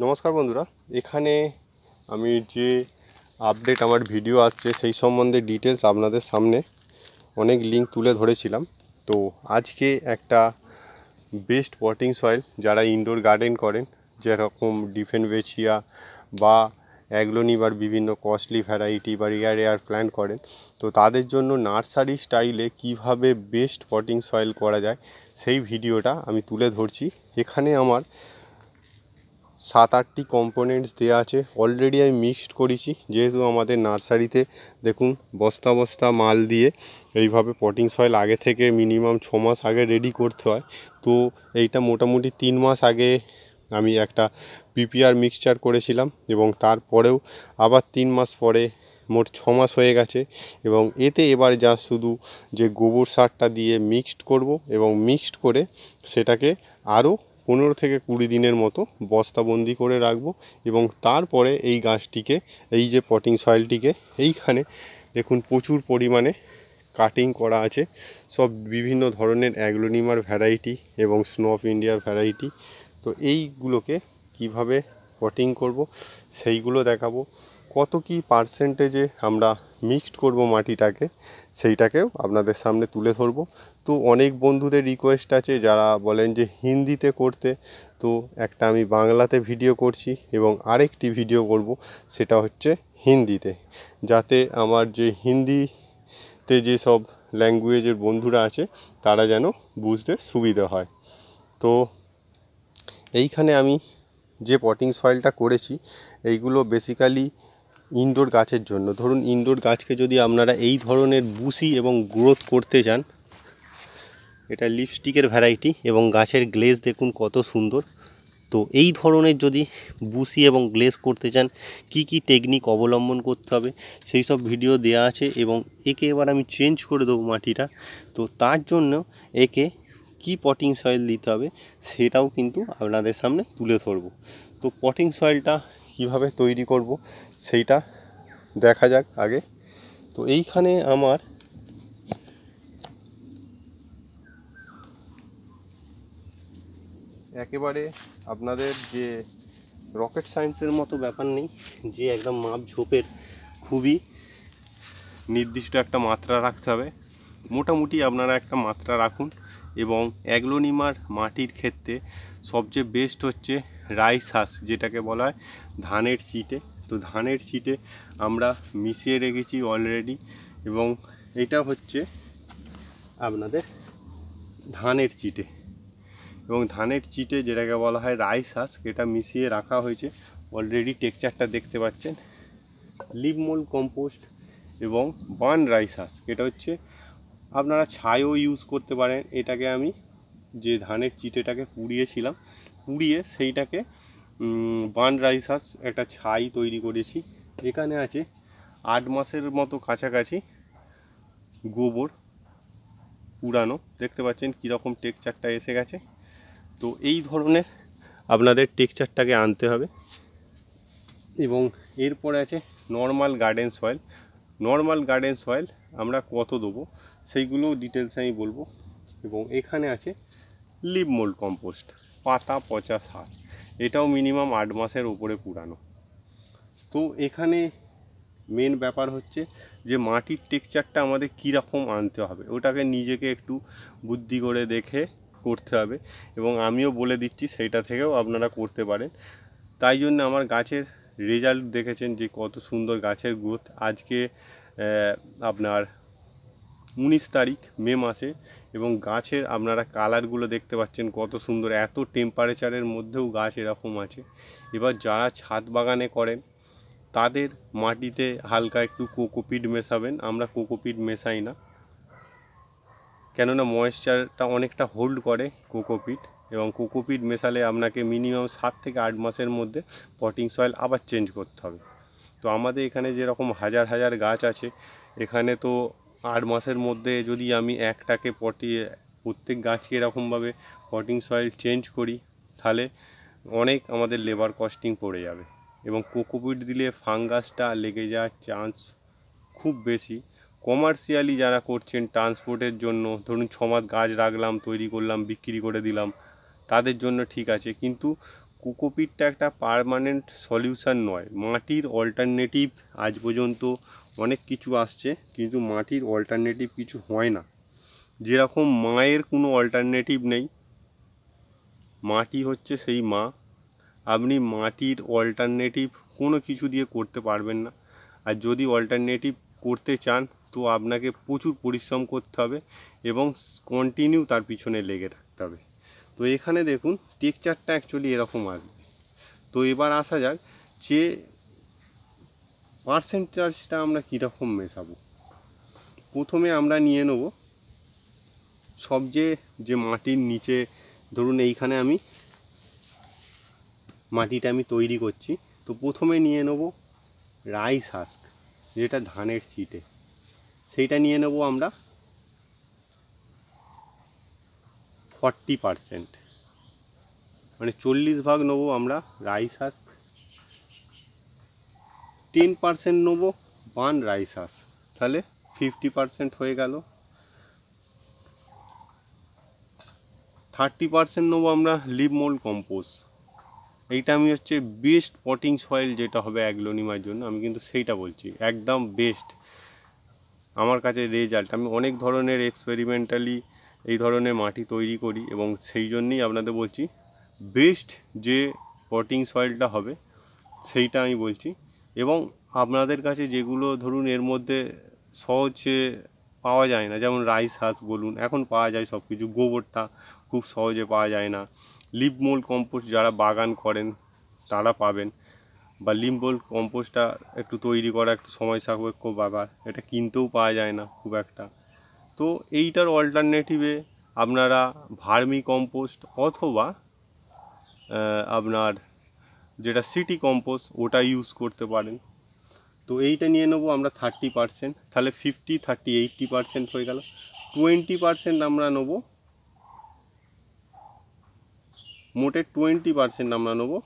নমস্কার বন্ধুরা, এখানে আমি যে আপডেট আমার ভিডিও আসছে সেই সম্বন্ধে ডিটেলস আপনাদের সামনে অনেক লিঙ্ক তুলে ধরেছিলাম। তো আজকে একটা বেস্ট পটিং সয়েল যারা ইনডোর গার্ডেন করেন, যেরকম ডিফেনবেচিয়া বা অ্যাগ্লোনিমার বিভিন্ন কস্টলি ভ্যারাইটি বা রেয়ার প্ল্যান্ট করেন, তো তাদের জন্য নার্সারি স্টাইলে কিভাবে বেস্ট পটিং সয়েল করা যায় সেই ভিডিওটা আমি তুলে ধরছি। এখানে আমার 7-8টি কম্পোনেন্টস দেওয়া আছে, অলরেডি আমি মিক্সড করেছি। যেহেতু আমাদের নার্সারিতে দেখুন বস্তা বস্তা মাল দিয়ে এইভাবে পটিং সয়েল আগে থেকে মিনিমাম 6 মাস আগে রেডি করতে হয়। তো এইটা মোটামুটি 3 মাস আগে আমি একটা পিপিআর মিক্সচার করেছিলাম এবং তারপরেও আবার 3 মাস পরে মোট 6 মাস হয়ে গেছে। এবং এতে এবার যা শুধু যে গোবর সারটা দিয়ে মিক্সড করব এবং মিক্সড করে সেটাকে আরও 15 থেকে 20 দিনের মতো বস্তাবন্দি করে রাখবো। এবং তারপরে এই গাছটিকে, এই যে পটিং সয়েলটিকে, এইখানে দেখুন প্রচুর পরিমাণে কাটিং করা আছে, সব বিভিন্ন ধরনের অ্যাগ্লোনিমার ভ্যারাইটি এবং স্নো অফ ইন্ডিয়ার ভ্যারাইটি। তো এইগুলোকে কিভাবে পটিং করব সেইগুলো দেখাবো। কত কি পার্সেন্টেজে আমরা মিক্সড করব মাটিটাকে, সেইটাকেও আপনাদের সামনে তুলে ধরবো। তো অনেক বন্ধুদের রিকোয়েস্ট আছে যারা বলেন যে হিন্দিতে করতে, তো একটা আমি বাংলাতে ভিডিও করছি এবং আরেকটি ভিডিও করব সেটা হচ্ছে হিন্দিতে, যাতে আমার যে হিন্দিতে যেসব ল্যাঙ্গুয়েজের বন্ধুরা আছে তারা যেন বুঝতে সুবিধা হয়। তো এইখানে আমি যে পটিং সয়েলটা করেছি এইগুলো বেসিক্যালি ইনডোর গাছের জন্য। ধরুন ইনডোর গাছকে যদি আপনারা এই ধরনের বুশি এবং গ্রোথ করতে চান, এটা লিপস্টিকের ভ্যারাইটি এবং গাছের গ্লেজ দেখুন কত সুন্দর। তো এই ধরনের যদি বুশি এবং গ্লেজ করতে চান কি কি টেকনিক অবলম্বন করতে হবে সেই সব ভিডিও দেওয়া আছে। এবং একে এবার আমি চেঞ্জ করে দেবো মাটিটা, তো তার জন্য একে কি পটিং সয়েল দিতে হবে সেটাও কিন্তু আপনাদের সামনে তুলে ধরবো। তো পটিং সয়েলটা কিভাবে তৈরি করব সেইটা দেখা যাক আগে। তো এইখানে আমার একেবারে আপনাদের যে রকেট সায়েন্সের মতো ব্যাপার নেই যে একদম মাপ ঝোপের খুবই নির্দিষ্ট একটা মাত্রা রাখতে হবে। মোটামুটি আপনারা একটা মাত্রা রাখুন। এবং অ্যাগ্লোনিমার মাটির ক্ষেত্রে সবচেয়ে বেস্ট হচ্ছে রাইস হাঁস, যেটাকে বলা হয় ধানের চিটে। তো ধানের চিটে আমরা মিশিয়ে রেখেছি অলরেডি, এবং এটা হচ্ছে আপনাদের ধানের চিটে, এবং ধানের চিটে যেটাকে বলা হয় রাইস হাঁস, এটা মিশিয়ে রাখা হয়েছে অলরেডি। টেক্সচারটা দেখতে পাচ্ছেন। লিভ মোল্ড কম্পোস্ট এবং বার্ন রাইস হাঁস, এটা হচ্ছে আপনারা ছাইও ইউজ করতে পারেন। এটাকে আমি যে ধানের চিটেটাকে পুড়িয়েছিলাম, পুড়িয়ে সেইটাকে বার্ন রাইস হাঁস একটা ছাই তৈরি করেছি। এখানে আছে 8 মাসের মতো কাছাকাছি গোবর পুরানো, দেখতে পাচ্ছেন কীরকম টেক্সচারটা এসে গেছে। তো এই ধরনের আপনাদের টেক্সচারটাকে আনতে হবে। এবং এরপরে আছে normal garden soil. Normal garden soil আমরা কত দেবো সেইগুলো ডিটেলস আমি বলবো। এবং এখানে আছে লিভ মোল্ড কম্পোস্ট, পাতা পচা সার, এটাও মিনিমাম 8 মাসের উপরে পুরানো। তো এখানে মেন ব্যাপার হচ্ছে যে মাটির টেক্সচারটা আমাদের কীরকম আনতে হবে, ওটাকে নিজেকে একটু বুদ্ধি করে দেখে করতে হবে। এবং আমিও বলে দিচ্ছি সেইটা থেকেও আপনারা করতে পারেন। তাই জন্য আমার গাছের রেজাল্ট দেখেছেন যে কত সুন্দর গাছের গ্রোথ। আজকে আপনার 19 তারিখ মে মাসে, এবং গাছের আপনারা কালারগুলো দেখতে পাচ্ছেন কত সুন্দর। এত টেম্পারেচারের মধ্যেও গাছ এরকম আছে। এবার যারা ছাদ বাগানে করেন তাদের মাটিতে হালকা একটু কোকোপিট মেশাবেন। আমরা কোকোপিট মেশাই না, কেননা ময়েশ্চারটা অনেকটা হোল্ড করে কোকোপিট, এবং কোকোপিট মেশালে আপনাকে মিনিমাম 7 থেকে 8 মাসের মধ্যে পটিং সয়েল আবার চেঞ্জ করতে হবে। তো আমাদের এখানে যেরকম হাজার হাজার গাছ আছে, এখানে তো 8 মাসের মধ্যে যদি আমি একটাকে প্রত্যেক গাছকে এরকমভাবে পটিং সয়েল চেঞ্জ করি, তাহলে অনেক আমাদের লেবার কস্টিং পড়ে যাবে। এবং কোকোপিট দিলে ফাঙ্গাসটা লেগে যাওয়ার চান্স খুব বেশি। কমার্শিয়ালি যারা করছেন ট্রান্সপোর্টের জন্য, ধরুন 6 মাস গাছ রাখলাম, তৈরি করলাম, বিক্রি করে দিলাম, তাদের জন্য ঠিক আছে। কিন্তু কোকোপিটটা একটা পার্মানেন্ট সলিউশন নয়। মাটির অল্টারনেটিভ আজ পর্যন্ত অনেক কিছু আসছে, কিন্তু মাটির অল্টারনেটিভ কিছু হয় না। যেরকম মায়ের কোনো অল্টারনেটিভ নেই, মাটি হচ্ছে সেই মা। আপনি মাটির অল্টারনেটিভ কোনো কিছু দিয়ে করতে পারবেন না। আর যদি অল্টারনেটিভ করতে চান তো আপনাকে প্রচুর পরিশ্রম করতে হবে এবং কন্টিনিউ তার পিছনে লেগে থাকতে হবে। তো এখানে দেখুন টেক্সচারটা অ্যাকচুয়ালি এরকম আসবে। তো এবার আসা যাক যে পার্সেন্টেজটা আমরা কীরকম মেশাবো। প্রথমে আমরা নিয়ে নেব সবচেয়ে যে মাটির নিচে, ধরুন এইখানে আমি মাটিটা আমি তৈরি করছি, তো প্রথমে নিয়ে নেব রাইস হাস্ক, যেটা ধানের চিটে, সেইটা নিয়ে নেব আমরা 40%, মানে 40 ভাগ নেবো আমরা রাইস হাস্ক, 10% নেবো বার্ন রাইস হাস্ক, তাহলে 50% হয়ে গেল। 30% নেবো আমরা লিভ মোল্ড কম্পোস্ট। এইটা আমি হচ্ছে বেস্ট পটিং সয়েল যেটা হবে অ্যাগ্লোনিমার জন্য, আমি কিন্তু সেইটা বলছি একদম বেস্ট আমার কাছে রেজাল্ট। আমি অনেক ধরনের এক্সপেরিমেন্টালি এই ধরনের মাটি তৈরি করি এবং সেই জন্যই আপনাদের বলছি বেস্ট যে পটিং সয়েলটা হবে সেইটা আমি বলছি। এবং আপনাদের কাছে যেগুলো ধরুন এর মধ্যে সহজে পাওয়া যায় না, যেমন রাইস হাস্ক বলুন, এখন পাওয়া যায় সব কিছু, গোবরটা খুব সহজে পাওয়া যায় না। লিভ মোল্ড কম্পোস্ট যারা বাগান করেন তারা পাবেন, বা লিভ মোল্ড কম্পোস্টটা একটু তৈরি করা একটু সময় সাপেক্ষ ব্যাপার, এটা কিনতেও পাওয়া যায় না খুব একটা। তো এইটার অল্টারনেটিভে আপনারা ভার্মি কম্পোস্ট অথবা আপনার যেটা সিটি কম্পোস্ট ওটা ইউজ করতে পারেন। তো এইটা নিয়ে নেবো আমরা 30%, তাহলে 50, 30, 80% হয়ে গেল। 20% আমরা নেবো, মোটে 20% আমরা নেবো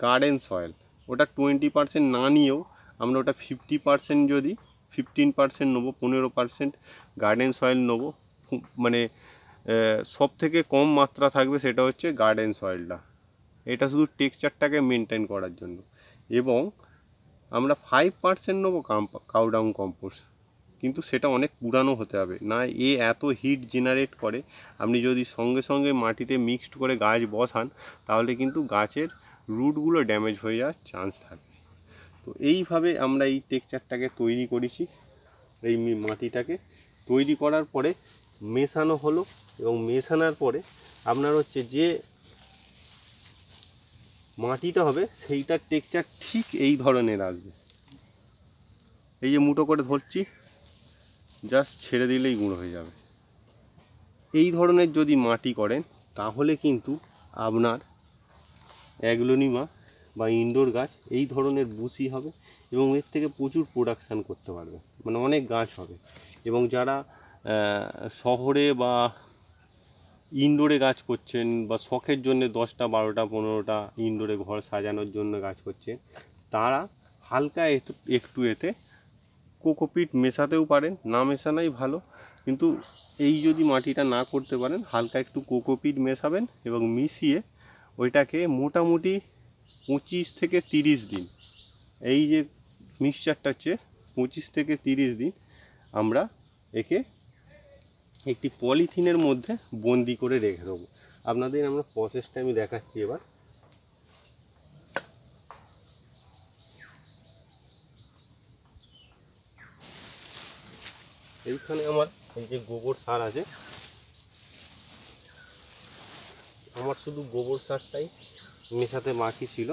গার্ডেন সয়েল। ওটা 20% না নিয়েও আমরা ওটা 50% যদি 15% নেবো, 15% গার্ডেন সয়েল নেবো। মানে সব থেকে কম মাত্রা থাকবে সেটা হচ্ছে গার্ডেন সয়েলটা, এটা শুধু টেক্সচারটাকে মেনটেন করার জন্য। এবং আমরা 5% নেবো কাউডাং কম্পোস্ট, কিন্তু সেটা অনেক পুরানো হতে হবে না, এত হিট জেনারেট করে। আপনি যদি সঙ্গে সঙ্গে মাটিতে মিক্সড করে গাছ বসান তাহলে কিন্তু গাছের রুটগুলো ড্যামেজ হয়ে যাওয়ার চান্স থাকে। তো এইভাবে আমরা এই টেক্সচারটাকে তৈরি করেছি। এই মাটিটাকে তৈরি করার পরে মেশানো হলো, এবং মেশানোর পরে আপনার হচ্ছে যে মাটিটা হবে সেইটার টেক্সচার ঠিক এই ধরনের আসবে। এই যে মুঠো করে ধরছি, জাস্ট ছেড়ে দিলেই গুঁড়ো হয়ে যাবে। এই ধরনের যদি মাটি করেন তাহলে কিন্তু আপনার অ্যাগ্লোনিমা বা ইনডোর গাছ এই ধরনের বুশি হবে এবং এর থেকে প্রচুর প্রোডাকশান করতে পারবে, মানে অনেক গাছ হবে। এবং যারা শহরে বা ইনডোরে গাছ করছেন বা শখের জন্য 10টা 12টা 15টা ইনডোরে ঘর সাজানোর জন্য গাছ করছেন, তারা হালকা একটু এতে কোকোপিট মেশাতেও পারেন, না মেশানোই ভালো। কিন্তু এই যদি মাটিটা না করতে পারেন, হালকা একটু কোকোপিট মেশাবেন এবং মিশিয়ে ওইটাকে মোটামুটি 25 থেকে 30 দিন, এই যে মিক্সচারটা হচ্ছে 25 থেকে 30 দিন আমরা একে একটি পলিথিনের মধ্যে বন্দি করে রেখে দেবো। আপনাদের আমরা প্রসেসটা আমি দেখাচ্ছি এবার। এইখানে আমার এই যে গোবর সার আছে, আমার শুধু গোবর সারটাই মেশাতে বাকি ছিল,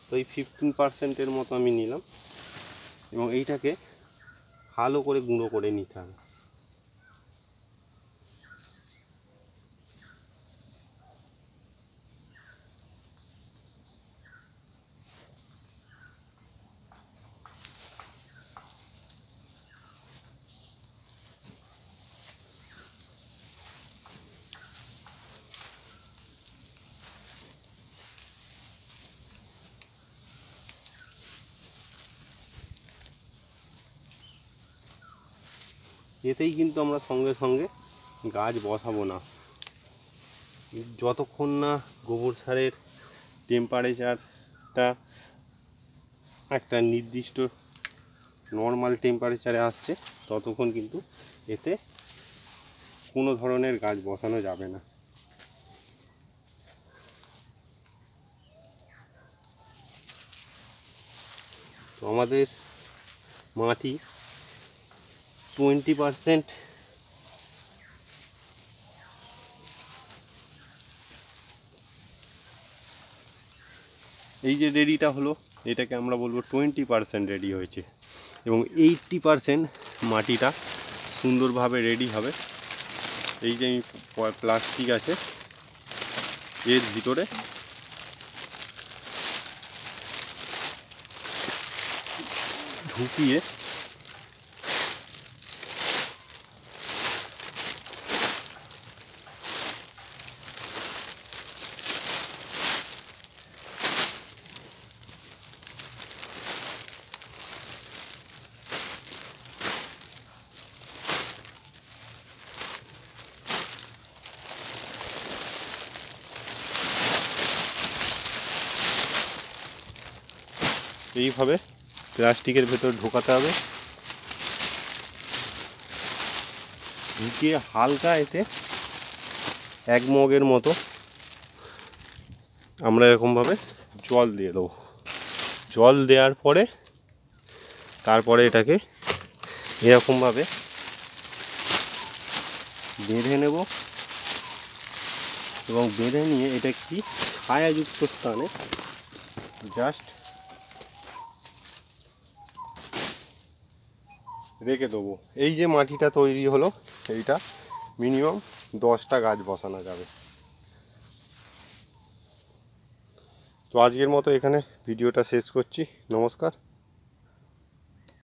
তো এই 15%-এর মতো আমি নিলাম এবং এইটাকে ভালো করে গুঁড়ো করে নিতে হবে। এতেই কিন্তু আমরা সঙ্গে সঙ্গে গাছ বসাবো না, যতক্ষণ না গোবর সারের টেম্পারেচারটা একটা নির্দিষ্ট নর্মাল টেম্পারেচারে আসছে ততক্ষণ কিন্তু এতে কোনো ধরনের গাছ বসানো যাবে না। তো আমাদের মাটি 20% এই যে রেডিটা হলো এটাকে আমরা বলবো 20% রেডি হয়েছে, এবং 80% মাটিটা সুন্দরভাবে রেডি হবে। এই যে প্লাস্টিক আছে এর ভিতরে ঢুকিয়ে এইভাবে প্লাস্টিকের ভেতর ঢোকাতে হবে, ঢুকিয়ে হালকা এতে 1 মগের মতো আমরা এরকমভাবে জল দিয়ে দেবো। জল দেওয়ার পরে তারপরে এটাকে এরকমভাবে বেঁধে নেব, এবং বেঁধে নিয়ে এটা কি ছায়াযুক্ত স্থানে জাস্ট রেখে দেবো। এই যে মাটিটা তৈরি হলো এইটা মিনিমাম 10টা গাছ বসানো যাবে। তো আজকের মতো এখানে ভিডিওটা শেষ করছি। নমস্কার।